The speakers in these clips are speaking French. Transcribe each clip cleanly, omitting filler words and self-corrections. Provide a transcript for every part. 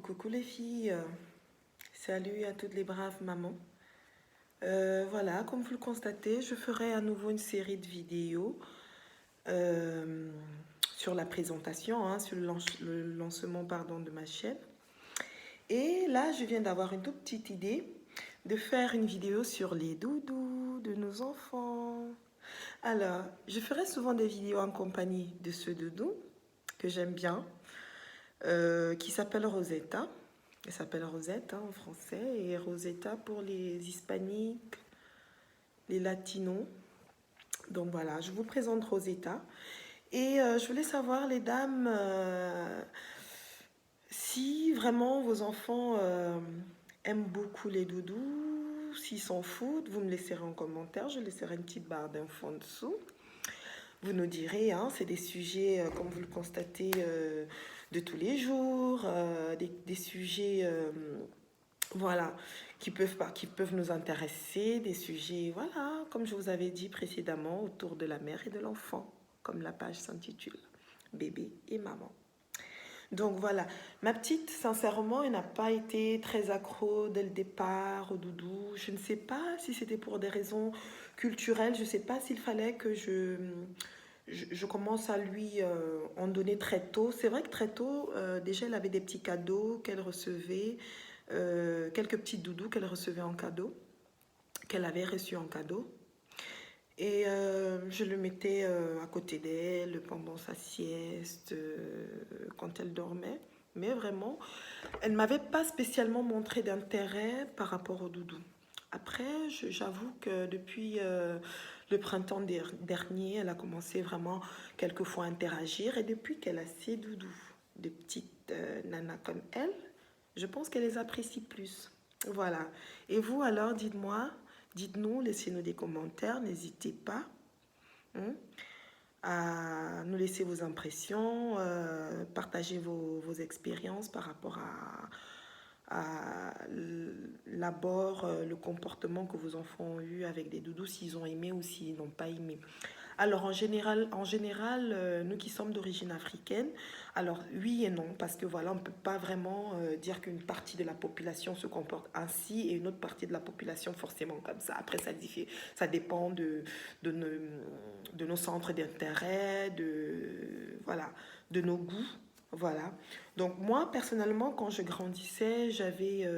Coucou les filles, salut à toutes les braves mamans. Voilà, comme vous le constatez, je ferai à nouveau une série de vidéos euh, sur la présentation, sur le lancement pardon, de ma chaîne. Et là, je viens d'avoir une toute petite idée de faire une vidéo sur les doudous de nos enfants. Alors, je ferai souvent des vidéos en compagnie de ce doudou que j'aime bien, qui s'appelle Rosetta. Elle s'appelle Rosette en français et Rosetta pour les hispaniques, les latinos. Donc voilà, je vous présente Rosetta. Et je voulais savoir, les dames, si vraiment vos enfants aiment beaucoup les doudous, s'ils s'en foutent, vous me laisserez en commentaire. Je laisserai une petite barre d'infos en dessous. Vous nous direz, c'est des sujets, comme vous le constatez, de tous les jours, des sujets, voilà, qui peuvent nous intéresser, des sujets, voilà, comme je vous avais dit précédemment, autour de la mère et de l'enfant, comme la page s'intitule, bébé et maman. Donc voilà, ma petite, sincèrement, elle n'a pas été très accro dès le départ au doudou. Je ne sais pas si c'était pour des raisons culturelles, je ne sais pas s'il fallait que je commence à lui en donner très tôt. C'est vrai que très tôt, déjà, elle avait des petits cadeaux qu'elle recevait, quelques petits doudous qu'elle recevait en cadeau, qu'elle avait reçus en cadeau. Et je le mettais à côté d'elle pendant sa sieste, quand elle dormait. Mais vraiment, elle ne m'avait pas spécialement montré d'intérêt par rapport au doudou. Après, j'avoue que depuis le printemps dernier, elle a commencé vraiment quelquefois à interagir. Et depuis qu'elle a ses doudous de petites nanas comme elle, je pense qu'elle les apprécie plus. Voilà. Et vous alors, dites-moi, dites-nous, laissez-nous des commentaires, n'hésitez pas à nous laisser vos impressions, partager vos expériences par rapport à l'abord, le comportement que vos enfants ont eu avec des doudous, s'ils ont aimé ou s'ils n'ont pas aimé. Alors en général, nous qui sommes d'origine africaine, alors oui et non, parce que voilà, on ne peut pas vraiment dire qu'une partie de la population se comporte ainsi et une autre partie de la population forcément comme ça. Après, ça dépend de nos centres d'intérêt, voilà, de nos goûts. Voilà. Donc moi, personnellement, quand je grandissais, j'avais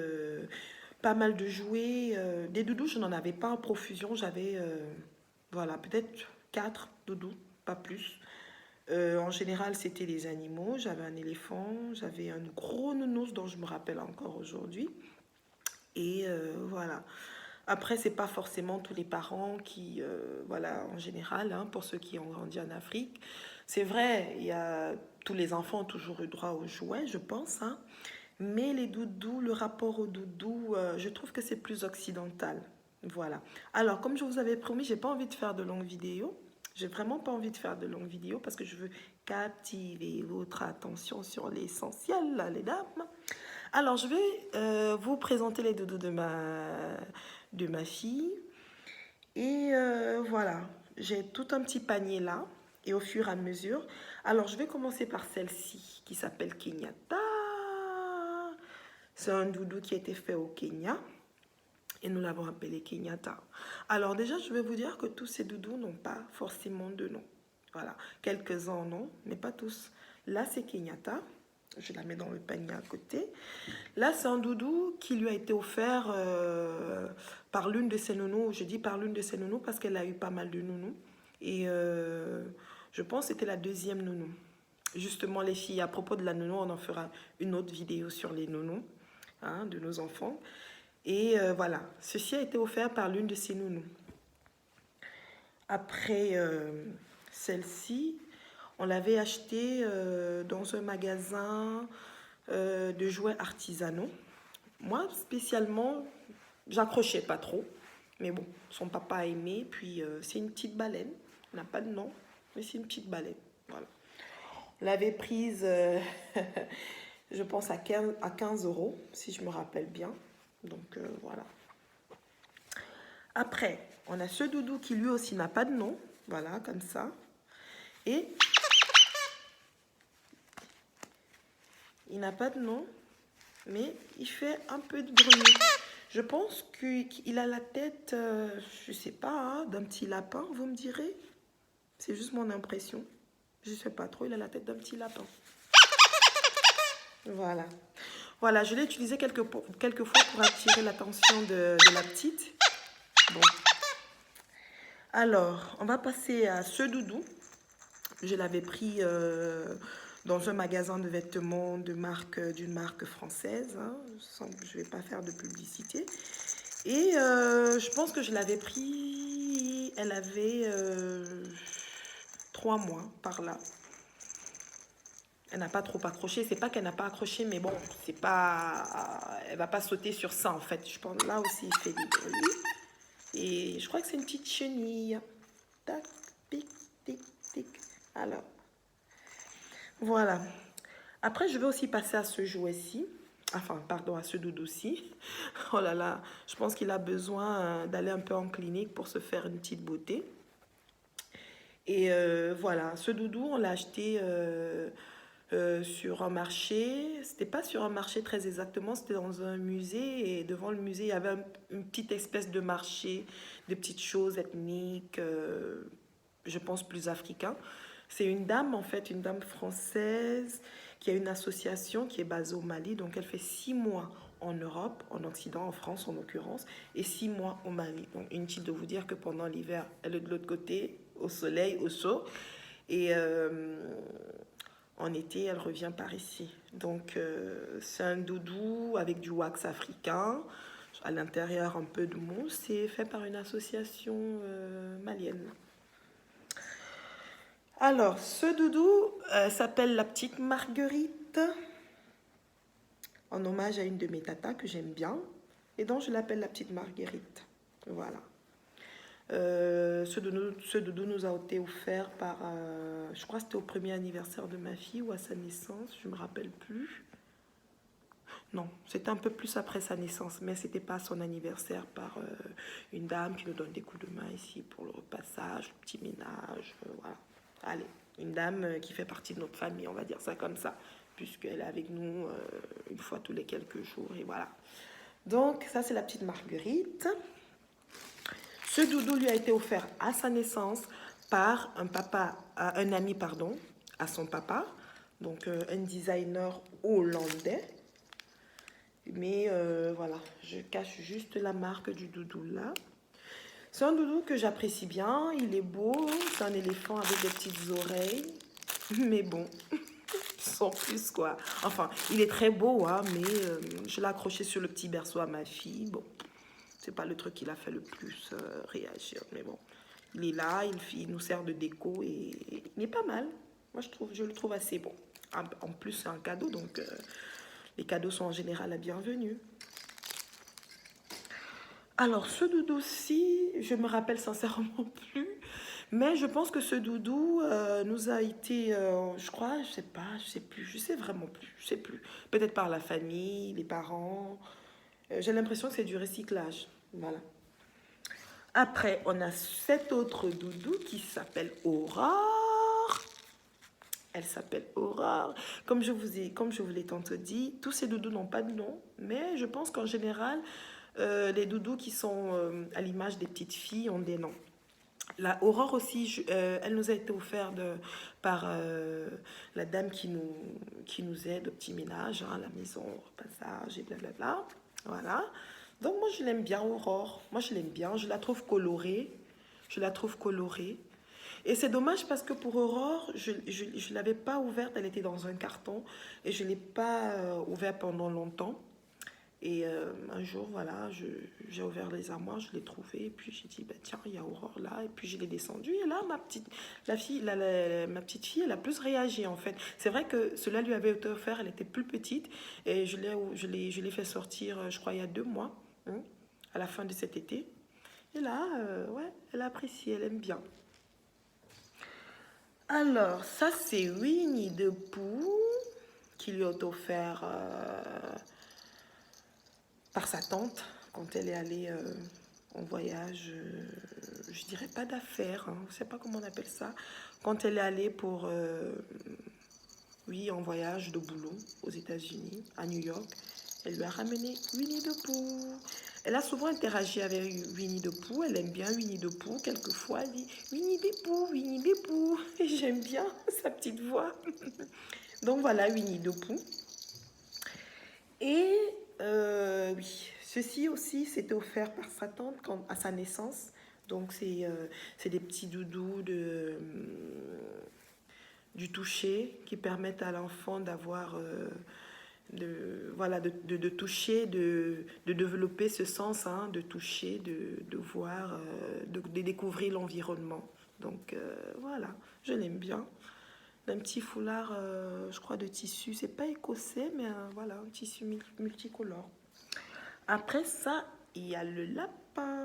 pas mal de jouets. Des doudous, je n'en avais pas en profusion. J'avais, voilà, peut-être 4 doudous, pas plus. En général, c'était des animaux. J'avais un éléphant, j'avais un gros nounours dont je me rappelle encore aujourd'hui. Et voilà. Après, c'est pas forcément tous les parents qui, voilà, en général, pour ceux qui ont grandi en Afrique. C'est vrai, tous les enfants ont toujours eu droit aux jouets, je pense, mais les doudous, le rapport aux doudous, je trouve que c'est plus occidental. Voilà. Alors, comme je vous avais promis, j'ai pas envie de faire de longues vidéos. J'ai vraiment pas envie de faire de longues vidéos parce que je veux captiver votre attention sur l'essentiel, là, les dames. Alors, je vais vous présenter les doudous de ma fille. Et voilà, j'ai tout un petit panier là. Et au fur et à mesure, alors je vais commencer par celle-ci qui s'appelle Kenyatta. C'est un doudou qui a été fait au Kenya. Et nous l'avons appelé Kenyatta. Alors déjà, je vais vous dire que tous ces doudous n'ont pas forcément de nom. Voilà, quelques-uns en ont, mais pas tous. Là, c'est Kenyatta. Je la mets dans le panier à côté. Là, c'est un doudou qui lui a été offert par l'une de ses nounous. Je dis par l'une de ses nounous parce qu'elle a eu pas mal de nounous. Et je pense que c'était la deuxième nounou. Justement, les filles, à propos de la nounou, on en fera une autre vidéo sur les nounous de nos enfants. Et voilà, ceci a été offert par l'une de ses nounous. Après celle-ci, on l'avait acheté dans un magasin de jouets artisanaux. Moi, spécialement, j'accrochais pas trop. Mais bon, son papa a aimé. Puis, c'est une petite baleine. Elle n'a pas de nom, mais c'est une petite baleine. Voilà. On l'avait prise, je pense, à 15 €, si je me rappelle bien. Donc, voilà. Après, on a ce doudou qui lui aussi n'a pas de nom. Voilà, comme ça. Et il n'a pas de nom. Mais il fait un peu de bruit. Je pense qu'il a la tête, je sais pas, hein, d'un petit lapin, vous me direz. C'est juste mon impression. Je sais pas trop, il a la tête d'un petit lapin. Voilà. Voilà, je l'ai utilisé quelques fois pour attirer l'attention de la petite. Bon. Alors, on va passer à ce doudou. Je l'avais pris dans un magasin de vêtements d'une marque française. Hein. Je ne vais pas faire de publicité. Et je pense que je l'avais pris, elle avait 3 mois par là. Elle n'a pas trop accroché. C'est pas qu'elle n'a pas accroché, mais bon, c'est pas, elle va pas sauter sur ça en fait. Je pense là aussi il fait du bruit. Et je crois que c'est une petite chenille. Tac, tic, tic, tic. Alors, voilà. Après, je vais aussi passer à ce jouet-ci. Enfin, pardon, à ce doudou-ci. Oh là là, je pense qu'il a besoin d'aller un peu en clinique pour se faire une petite beauté. Et voilà, ce doudou, on l'a acheté sur un marché. C'était pas sur un marché très exactement, c'était dans un musée. Et devant le musée, il y avait une petite espèce de marché, de petites choses ethniques, je pense plus africains. C'est une dame, en fait, une dame française qui a une association qui est basée au Mali. Donc, elle fait 6 mois en Europe, en Occident, en France en l'occurrence, et 6 mois au Mali. Donc, inutile de vous dire que pendant l'hiver, elle est de l'autre côté, au soleil, au chaud. Et en été, elle revient par ici. Donc, c'est un doudou avec du wax africain. À l'intérieur, un peu de mousse. C'est fait par une association malienne. Alors, ce doudou s'appelle la petite Marguerite, en hommage à une de mes tatas que j'aime bien, et donc je l'appelle la petite Marguerite. Voilà. Ce doudou nous a été offert par, je crois que c'était au premier anniversaire de ma fille ou à sa naissance, je ne me rappelle plus. Non, c'était un peu plus après sa naissance, mais c'était pas son anniversaire, par une dame qui nous donne des coups de main ici pour le repassage, le petit ménage, voilà. Allez, une dame qui fait partie de notre famille, on va dire ça comme ça, puisqu'elle est avec nous une fois tous les quelques jours, et voilà. Donc, ça, c'est la petite Marguerite. Ce doudou lui a été offert à sa naissance par un ami, pardon, à son papa, donc un designer hollandais. Mais voilà, je cache juste la marque du doudou là. C'est un doudou que j'apprécie bien, il est beau, c'est un éléphant avec des petites oreilles. Mais bon, sans plus quoi. Enfin, il est très beau, hein, mais je l'ai accroché sur le petit berceau à ma fille. Bon, c'est pas le truc qui l'a fait le plus réagir, mais bon. Il est là, il nous sert de déco et il est pas mal. Moi, je le trouve assez bon. En plus, c'est un cadeau, donc les cadeaux sont en général la bienvenue. Alors, ce doudou-ci, je me rappelle sincèrement plus, mais je pense que ce doudou nous a été, je crois, je sais pas, je sais plus, je sais vraiment plus, je sais plus. Peut-être par la famille, les parents. J'ai l'impression que c'est du recyclage. Voilà. Après, on a cette autre doudou qui s'appelle Aurore. Elle s'appelle Aurore. Comme je vous l'ai tantôt dit, tous ces doudous n'ont pas de nom, mais je pense qu'en général, les doudous qui sont à l'image des petites filles ont des noms. La Aurore aussi, elle nous a été offerte par la dame qui nous aide au petit ménage, hein, à la maison, au repassage et blablabla. Voilà. Donc moi, je l'aime bien, Aurore. Moi, je l'aime bien. Je la trouve colorée. Je la trouve colorée. Et c'est dommage parce que pour Aurore, je ne l'avais pas ouverte. Elle était dans un carton. Et je ne l'ai pas ouverte pendant longtemps. Et un jour, voilà, j'ai ouvert les armoires, je l'ai trouvé, et puis j'ai dit, bah, tiens, il y a Aurore là, et puis je l'ai descendue, et là, ma petite fille, elle a plus réagi, en fait. C'est vrai que cela lui avait été offert, elle était plus petite, et je l'ai fait sortir, je crois, il y a 2 mois, hein, à la fin de cet été. Et là, ouais, elle apprécie, elle aime bien. Alors, ça, c'est Winnie the Pooh, qui lui a été offert par sa tante quand elle est allée en voyage, je dirais pas d'affaires, hein, je sais pas comment on appelle ça, quand elle est allée pour, oui, en voyage de boulot aux États-Unis, à New York. Elle lui a ramené Winnie the Pooh. Elle a souvent interagi avec Winnie the Pooh. Elle aime bien Winnie the Pooh. Quelquefois, elle dit Winnie the Pooh, Winnie the Pooh. Et j'aime bien sa petite voix. Donc voilà, Winnie the Pooh. Et oui, ceci aussi, c'était offert par sa tante à sa naissance. Donc c'est des petits doudous du toucher qui permettent à l'enfant d'avoir voilà, de toucher, de développer ce sens, hein, de toucher, de voir, de découvrir l'environnement. Donc voilà, je l'aime bien. Un petit foulard, je crois, de tissu. C'est pas écossais, mais voilà, un tissu multicolore. Après ça, il y a le lapin.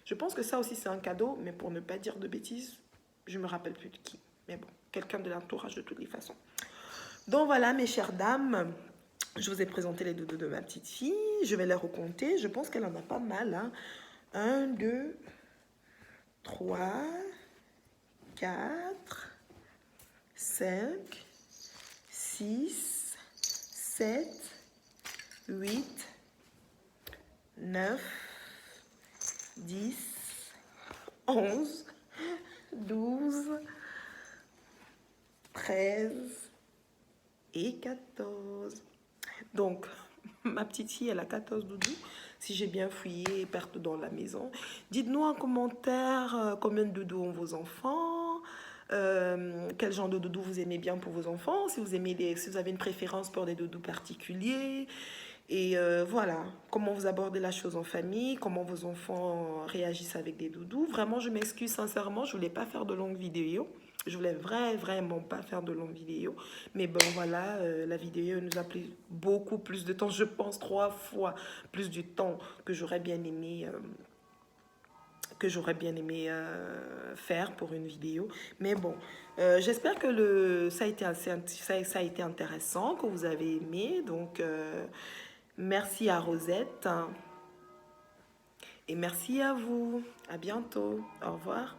Je pense que ça aussi, c'est un cadeau, mais pour ne pas dire de bêtises, je me rappelle plus de qui. Mais bon, quelqu'un de l'entourage de toutes les façons. Donc voilà, mes chères dames, je vous ai présenté les doudous de ma petite fille. Je vais les recompter. Je pense qu'elle en a pas mal. Hein. 1, 2, 3, 4, 5, 6, 7, 8, 9, 10, 11, 12, 13 et 14. Donc, ma petite fille, elle a 14 doudous. Si j'ai bien fouillé partout dans la maison. Dites-nous en commentaire combien de doudous ont vos enfants. Quel genre de doudou vous aimez bien pour vos enfants. Si vous avez une préférence pour des doudous particuliers. Et voilà, comment vous abordez la chose en famille, comment vos enfants réagissent avec des doudous. Vraiment, je m'excuse sincèrement, je voulais pas faire de longues vidéos. Je voulais vraiment pas faire de longues vidéos. Mais bon, voilà, la vidéo nous a pris beaucoup plus de temps. Je pense 3 fois plus du temps que j'aurais bien aimé... faire pour une vidéo. Mais bon, j'espère que ça a été intéressant, que vous avez aimé. Donc, merci à Rosette. Et merci à vous. À bientôt. Au revoir.